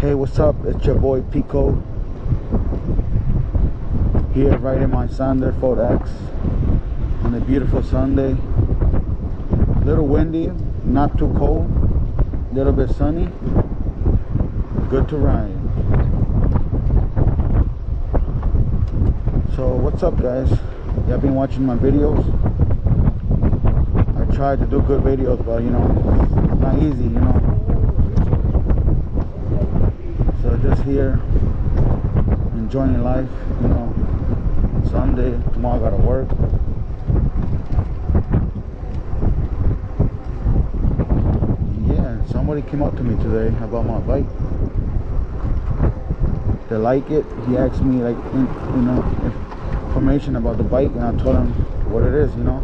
Hey, what's up? It's your boy Pico here, riding my Sondors Ford X on a beautiful Sunday. A little windy, not too cold, a little bit sunny, good to ride. So what's up, guys? Y'all been watching my videos? I try to do good videos, but you know, it's not easy, you know. So just here enjoying life, you know. Sunday, tomorrow I gotta work. Yeah, somebody came up to me today about my bike. They like it. He asked me, like, you know, information about the bike, and I told him what it is, you know.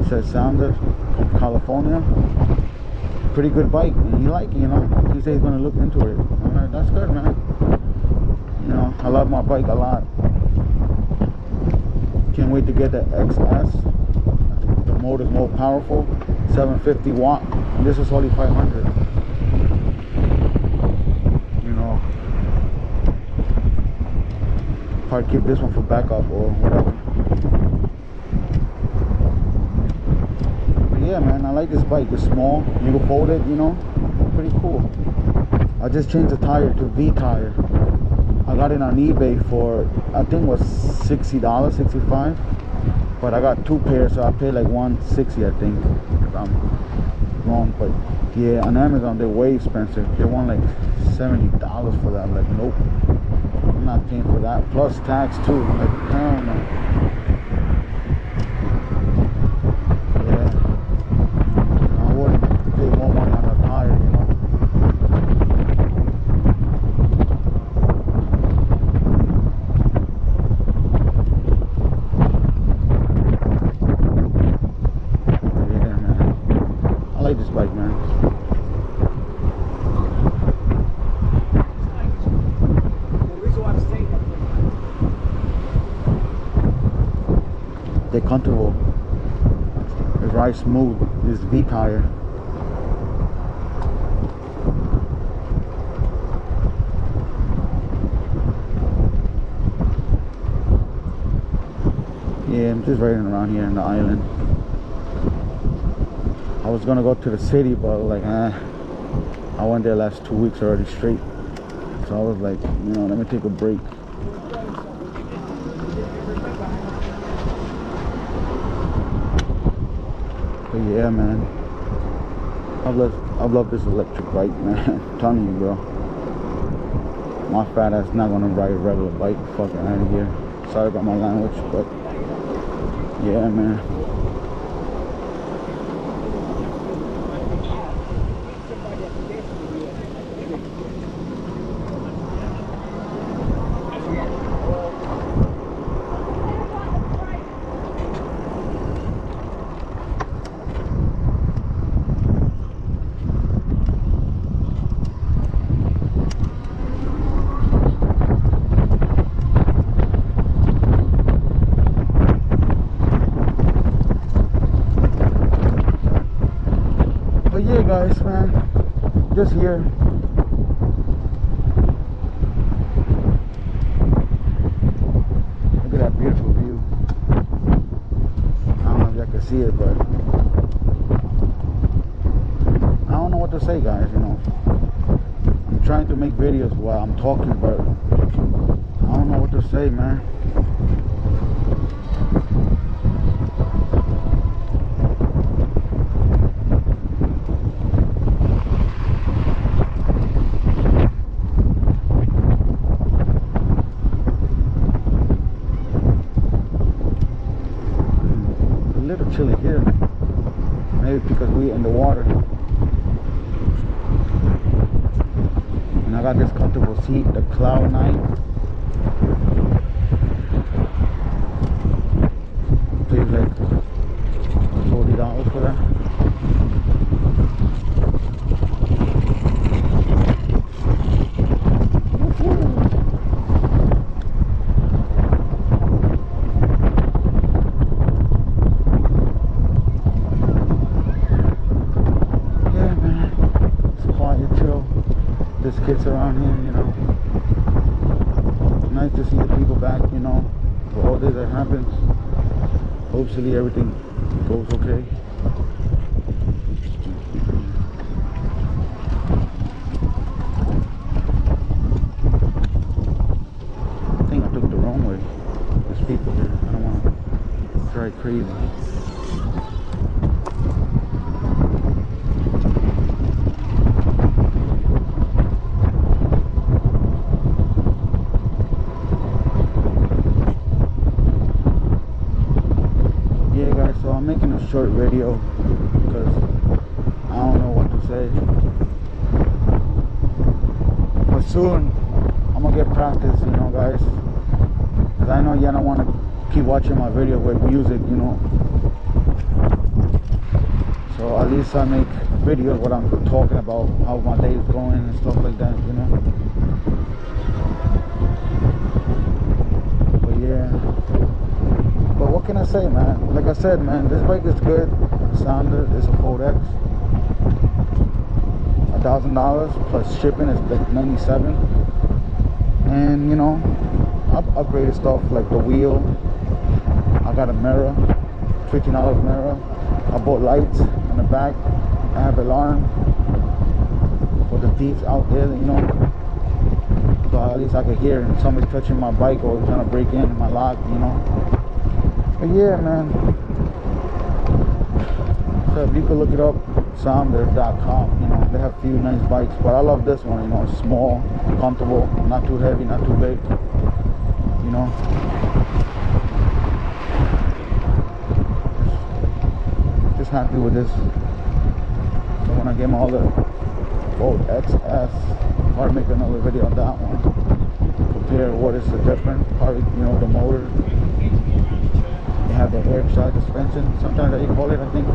It says Sondors from California. Pretty good bike, and he liked it, you know. He said he's gonna look into it. I'm like, that's good, man. You know, I love my bike a lot. Can't wait to get the XS. The motor's more powerful, 750 watt. And this is only 500. You know, probably keep this one for backup or whatever. But yeah, man, I like this bike. It's small, you can fold it, you know, pretty cool. I just changed the tire to V tire. I got it on eBay for, I think it was $60, $65, but I got two pairs, so I paid like $160, I think, if I'm wrong. But yeah, on Amazon they're way expensive. They want like $70 for that. I'm like, nope, I'm not paying for that, plus tax too. Like, hell no. Yeah, I wouldn't pay more money on a tire, you know. This bike, man. They're comfortable. It rides smooth. This V tire. Yeah, I'm just riding around here in the island. I was gonna go to the city, but like, I went there last 2 weeks already straight. So I was like, you know, let me take a break. But yeah, man, I love this electric bike, man. I'm telling you, bro. My fat ass not gonna ride a regular bike. Fucking out of here. Sorry about my language, but yeah, man. Guys, man, just here. Look at that beautiful view. I don't know if y'all can see it, but I don't know what to say, guys. You know, I'm trying to make videos while I'm talking, but I don't know what to say, man. Chilly here, maybe because we're in the water, and I got this comfortable seat, the Cloud9. Paid like $40 for that. there's kids around here, you know. Nice to see the people back, you know, for all this that happens. Hopefully everything goes okay. I think I took the wrong way. There's people here. I don't want to drive crazy. So I'm making a short video because I don't know what to say, but soon I'm gonna get practice, you know, guys, because I know y'all don't want to keep watching my video with music, you know. So at least I make videos what I'm talking about, how my day is going and stuff like that, you know. But yeah, but what can I say, man? Like I said, man, this bike is good. Sondors is a Fold X. $1,000 plus shipping is like $97. And you know, I've upgraded stuff like the wheel. I got a mirror, $15 mirror. I bought lights in the back. I have alarm for the thieves out there, you know. So at least I could hear if somebody's touching my bike or trying to break in my lock, you know. But yeah, man. So if you could look it up, sondors.com, you know, they have a few nice bikes, but I love this one, you know. It's small, comfortable, not too heavy, not too big, you know. Just happy with this. So when I get my other Fold XS, I'll make another video on that one. Compare what is the difference, probably, you know, the motor. They have the air shock suspension, sometimes that you call it, I think.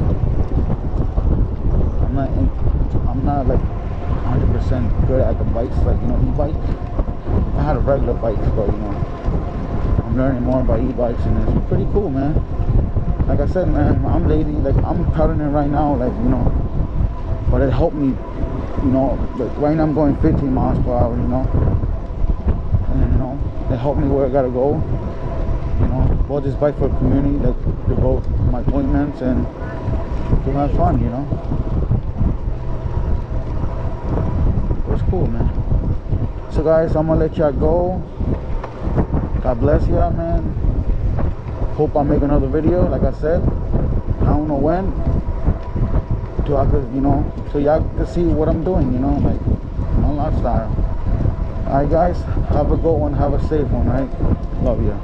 I'm not like 100% good at the bikes, like, you know, e-bikes. I had a regular bike, but you know, I'm learning more about e-bikes and it's pretty cool, man. Like I said, man, I'm lazy, like I'm pedaling it right now, like, you know, but it helped me, you know, like right now I'm going 15 miles per hour, you know, and you know, it helped me where I gotta go. You know, bought this bike for a community, like to go to my appointments and to have fun, you know. It was cool, man. So guys, I'm gonna let y'all go. God bless y'all, man. Hope I make another video, like I said. I don't know when. To I could, you know, so y'all can see what I'm doing, you know, like my lifestyle. Alright guys, have a good one, have a safe one, right? Love ya.